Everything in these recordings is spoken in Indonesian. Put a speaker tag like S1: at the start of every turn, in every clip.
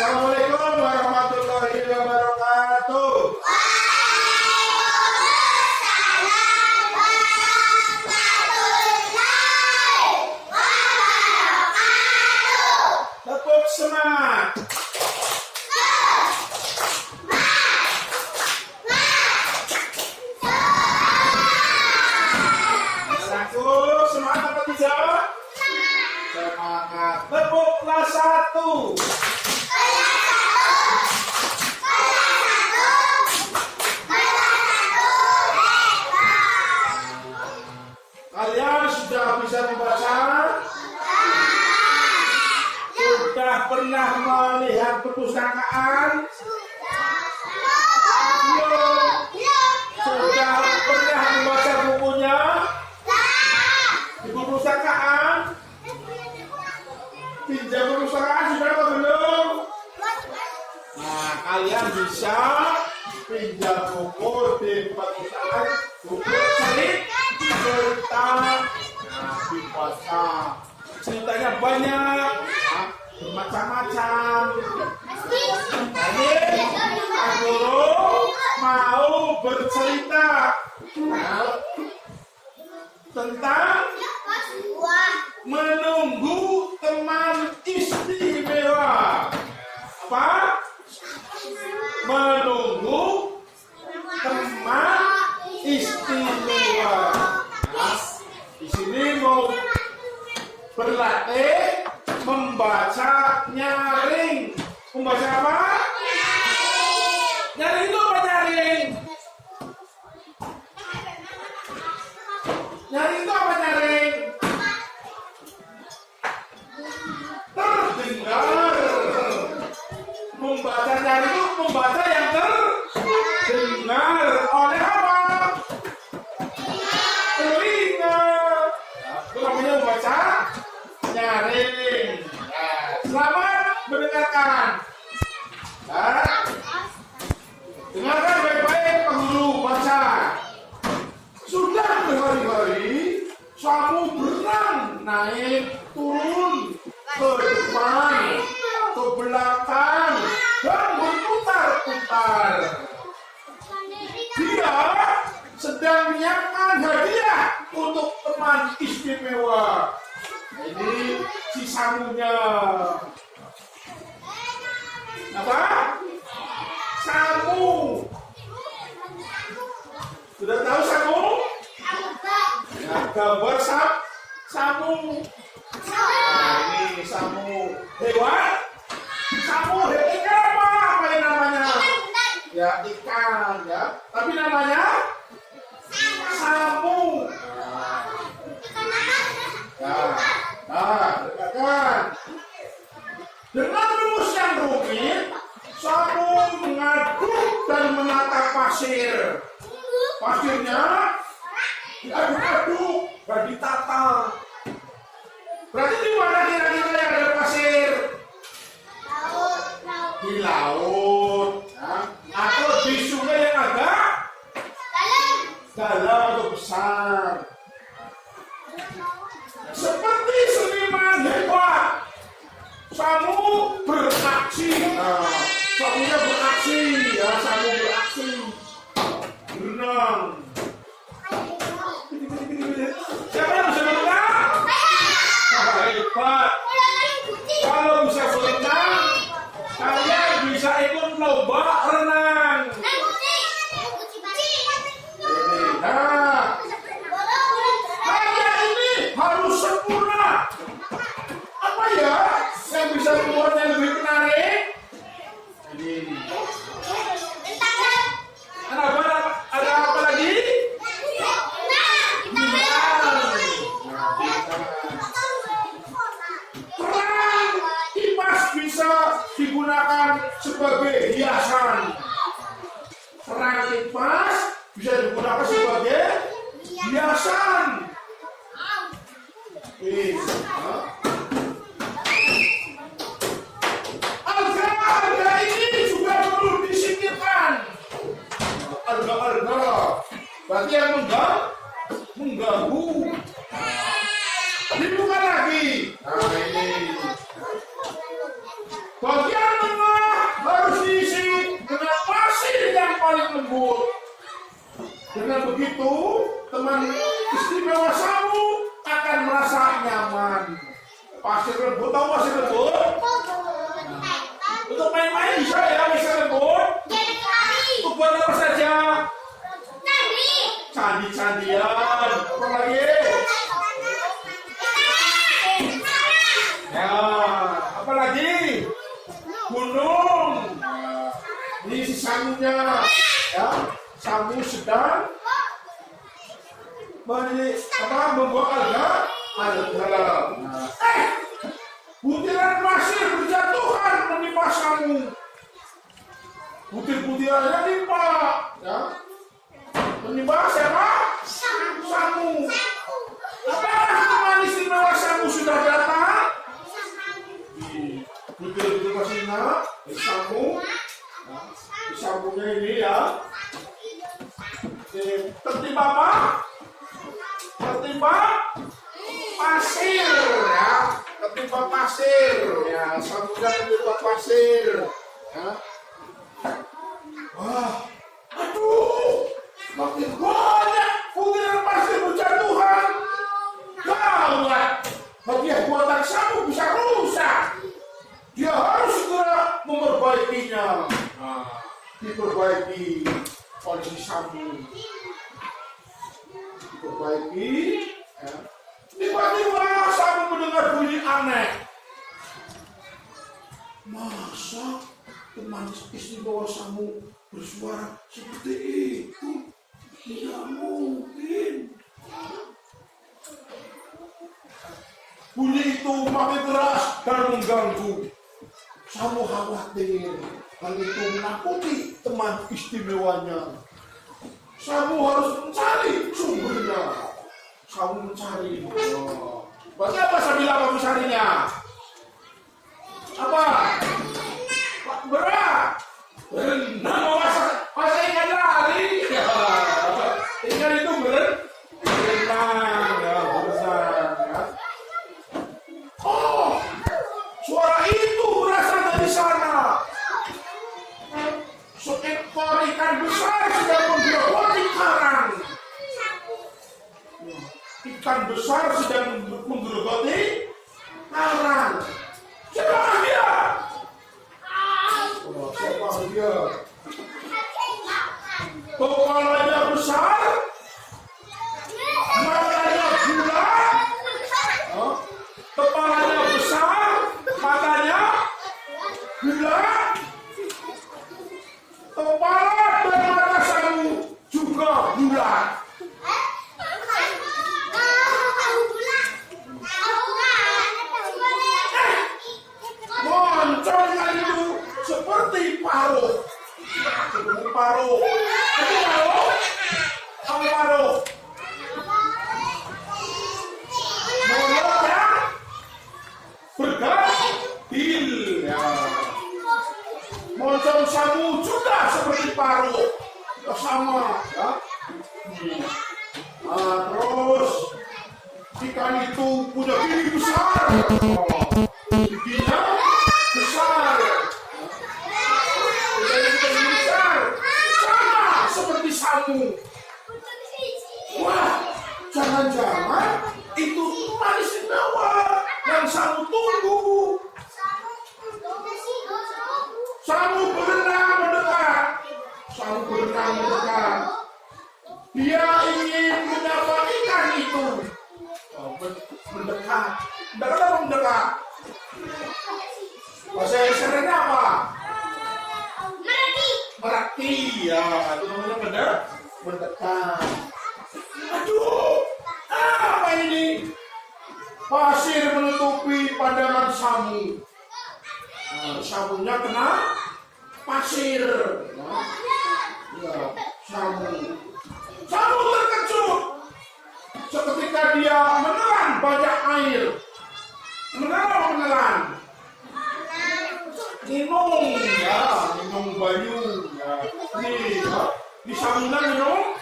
S1: Assalamualaikum warahmatullahi wabarakatuh. Tepuk semangat. Satu, semangat apa tidak? Semangat. Tepuklah satu. Kalian sudah bisa membaca? Sudah pernah melihat perpustakaan? Belum. Sudah pernah membaca bukunya? Di perpustakaan? Pinjam perpustakaan sudah apa belum? Nah, kalian bisa pinjam buku di perpustakaan, buku cerita dibaca. Ceritanya banyak, bermacam-macam. Ini Pak Guru mau bercerita tentang menunggu teman istimewa. Apa? Menunggu teman istimewa. Nah, di sini mau berlatih membaca nyaring. Membaca apa? Nyaring itu apa nyaring? Nyaring itu apa nyaring? Terdengar. Membaca nyaring itu membaca yang terdengar oleh apa? Telinga. Itu namanya membaca nyaring. Nah, selamat mendengarkan. Nah, dengarkan baik-baik Pak Guru baca. Sudah berhari-hari kamu berenang naik turun ke depan, ke belakang, dan berputar-putar. Dia sedang menyiapkan hadiah untuk teman istimewa. Ini si samunya. Apa? Samu. Sudah tahu samu? Nah, gambar samu. Nah, ini samu. Hewan? Samu ikan apa? Apa yang namanya? Ya, ikan ya. Tapi namanya samu. Dekatkan. Dengan rumus yang rumit, samu mengaduk dan menata pasir. Pasirnya diaduk-aduk dan ditata. Berarti di mana kira-kira yang ada pasir? Di laut. Nah, atau di sungai yang agak dalam atau besar. Seperti seniman hebat, samu beraksi. Nah, samunya beraksi, ya samu beraksi, berenang. Siapa yang bisa berenang? Hebat. Kalau bisa berenang, kalian bisa ikut lomba renang. Nah, karya ini harus sempurna. Apa ya yang bisa membuatnya lebih menarik? Ini. Ada apa lagi? Perang kipas bisa digunakan sebagai hiasan. Perang kipas bisa digunakan sebagai hiasan. Harga ini juga perlu disingkirkan. Harga berarti yang mengganggu. Dibuka lagi. Nah, ini bagian tengah paling lembut. Dengan begitu, teman istimewa Samu akan merasa nyaman. Pasir lembut, tahu pasir lembut? Untuk main-main bisa ya, bisa lembut. Untuk buat apa saja? Candi-candian. Apa lagi? Ya, apa lagi? Gunung. Ini si Samunya. Ya, Samu sedang membuat alga. Butiran pasir berjatuhan menimpa Samu. Butir-butirannya menimpa, ya. Menimpa siapa? Samu. Apakah teman istimewa Samu sudah datang? Butir-butir pasirnya, Samu. Samunya ini ya. Tertimpa apa? Tertimpa pasir ya. Tertimpa pasir ya. Samunya tertimpa pasir ya. Wah, aduh, makin banyak butiran pasir berjatuhan. Gawat, bagian buatan Samu bisa rusak. Dia harus segera memperbaikinya. Nah, diperbaiki oleh si Samu. Diperbaiki. Ya. Tiba-tiba Samu mendengar bunyi aneh. Masa teman istimewa Samu bersuara seperti itu? Tidak mungkin. Bunyi itu makin keras dan mengganggu. Samu khawatir hal itu menakuti teman istimewanya. Samu harus mencari sumbernya. Samu mencari. Bagaimana sambil apa mencarinya? Apa? Berat. Berenang masa ikan lari. Ikan itu berenang. Ya. Oh, suara itu berasal dari sana. Seekor ikan besar sedang menggerogoti karang. Ikan besar sedang menggerogoti karang. Siapa dia? Oh, siapa dia? Kepalanya besar, matanya bulat. Kepalanya besar, matanya bulat. Kepala dan mata Samu juga bulat. Moncolnya itu seperti paruh. Seperti paruh. Itu paruh? Apa paruh? Mulutnya bergantil. Ya. Moncol Samu juga seperti paruh. Sama. Ya. Nah, terus ikan itu punya gigi besar. Giginya besar. Gigi besar. Sama seperti Samu. Wah, jangan-jangan itu teman istimewa yang Samu tunggu. Samu berenang mendekat. Samu berenang mendekat. Dia ingin menyapa ikan itu. Oh, mendekat. Mendekat apa mendekat? Bahasa Indonesia apa? Merati. Ya, itu namanya mendekat. Aduh, apa ini? Pasir menutupi pandangan Samu. Nah, Samunya kena pasir. Ya, Samu. Samu terkejut. Seketika dia menelan banyak air. Menelan. Minum, ya, minum banyu. Ya. Ini, ya. Di Samunya minum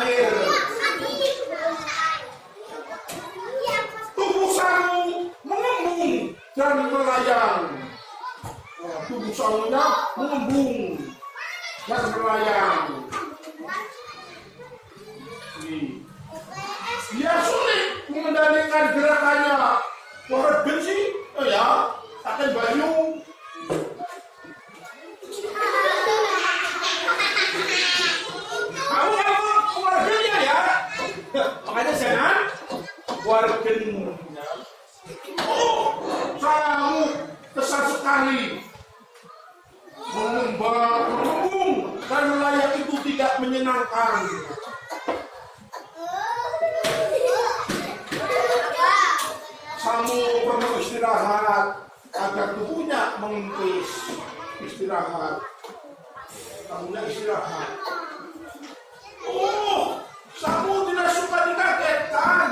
S1: air. Tubuh Samu mengembung dan melayang. Tubuh Samunya mengembung dan melayang. Dia sulit mengendalikan gerakannya. Wah, benci, oh ya, akan banyu. Kamu warganya ya, makanya jangan warganya. Oh, kamu kesal sekali. Mengembung dan melayang itu tidak menyenangkan. Kamu perlu istirahat agar tubuhnya mengempis. Istirahat. Kamunya istirahat. Oh, kamu tidak suka dikagetkan.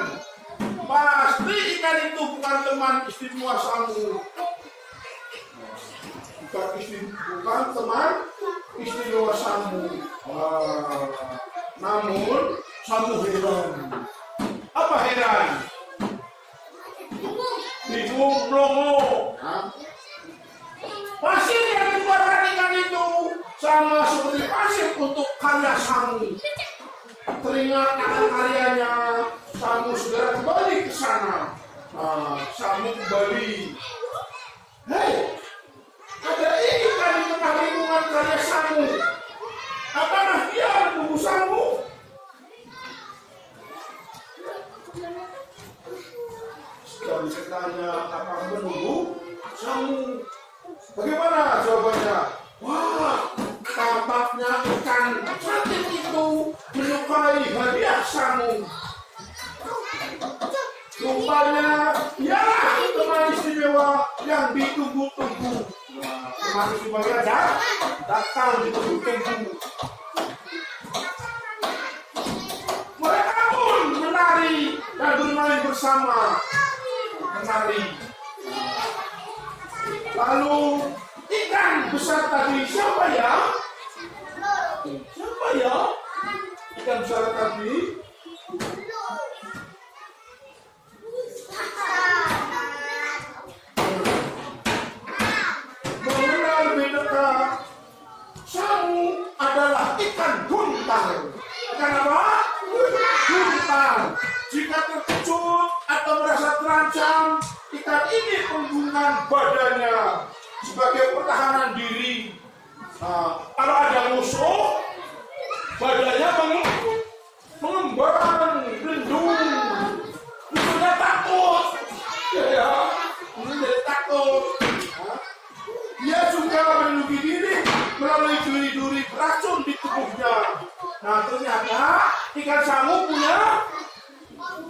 S1: Pasti ikan itu bukan teman istimewa kamu. Bukan teman istimewa kamu. Namun, kamu heran. Apa heran? Bingung Blomo. Pasir yang dikeluarkan ikan itu sama seperti pasir untuk karya kamu. Teringat akan karyanya, kamu segera kembali ke sana. Kamu kembali. Hei, ada ikan di tengah lingkungan karya kamu. Apakah dia menunggu kamu? Sekali saya tanya, apakah menunggu kamu? Bagaimana jawabannya? Wah, tampaknya ikan cantik itu menyukai hadiah kamu. Rupanya, ya teman istimewa yang ditunggu-tunggu. Teman istimewa datang ditunggu-tunggu. Mereka pun menari dan bermain bersama. Menari. Lalu ikan besar tadi siapa ya? Siapa ya? Ikan besar tadi? Mengenal lebih dekat. Kamu adalah ikan guntar. Ikan apa? Guntar. Jika terkejut atau merasa terancam, ikan ini menggulungkan badannya sebagai pertahanan diri. Kalau ada musuh, badannya mengembang, lindung. Musuhnya takut. Ya, menjadi takut. Dia juga melindungi diri melalui duri-duri beracun di tubuhnya. Nah, ternyata ikan sangu punya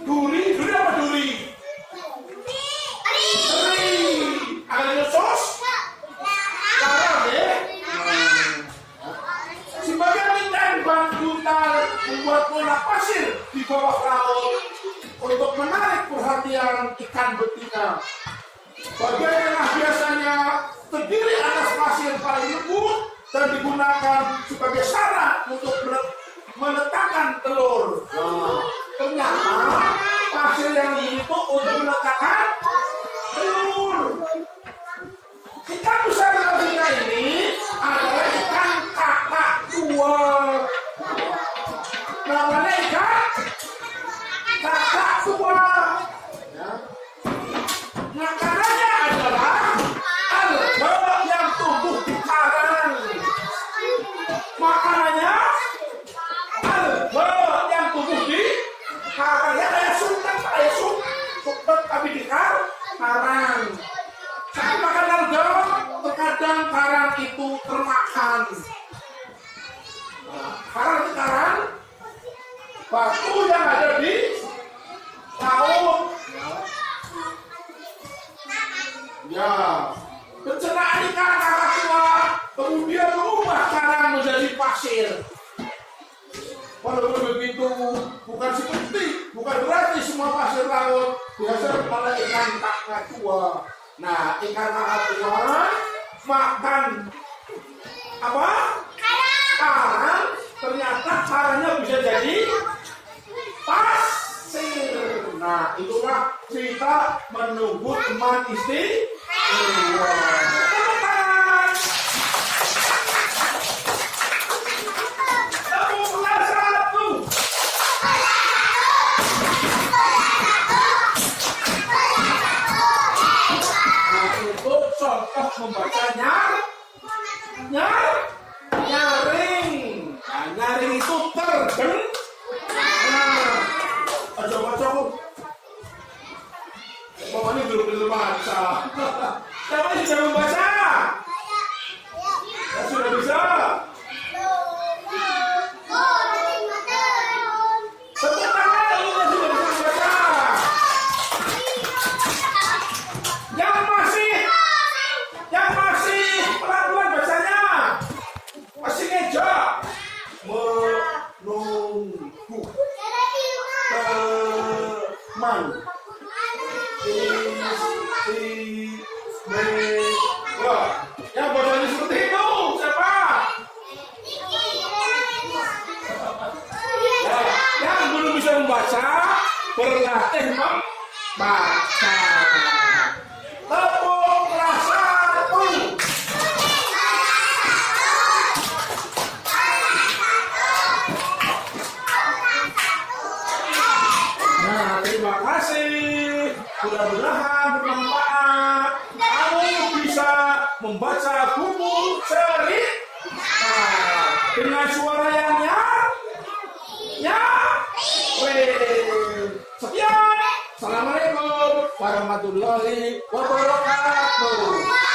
S1: duri apa duri? Ada nyesos? Parah deh. Sebagian ikan guntar membuat pola pasir di bawah laut untuk menarik perhatian ikan betina. Bagian tengah biasanya terdiri atas pasir paling lembut dan digunakan sebagai syarat untuk meletakkan telur. Ternyata pasir yang ini itu untuk meletakkan telur. Ikan besar lainnya ini adalah ikan kakak tua. Namanya ikan kakak tua. Makanannya adalah alga yang tumbuh di karang. Makanannya alga yang tumbuh di karangnya kayak sup tapi di karang. Saat makan alga, terkadang karang itu termakan. Karang itu karang, batu yang ada di laut. Ya, pencernaan ikan kakak tua kemudian mengubah karang menjadi pasir. Walaupun begitu, bukan berarti semua pasir laut dihasilkan oleh ikan kakak tua. Nah, ikan kakak tua makan apa? Karang. Ternyata karangnya bisa jadi pasir. Nah, itulah cerita menunggu teman istimewa. contoh membacanya nyaring. Nah, nyaring itu coba. Pokoknya belum bisa baca. Siapa yang bisa membaca? Ya, sudah bisa. Tepuk tangan yang sudah bisa membaca. Yang masih pelan-pelan bacanya. Masih ngejak. Menunggu. Teman. Yang bacanya seperti itu siapa? Yang belum bisa membaca berlatih membaca. Tepuk kelas 1. Nah, terima kasih. Mudah-mudahan bermanfaat. Kamu bisa membaca buku cerita dengan suara yang sekian. Assalamualaikum warahmatullahi wabarakatuh.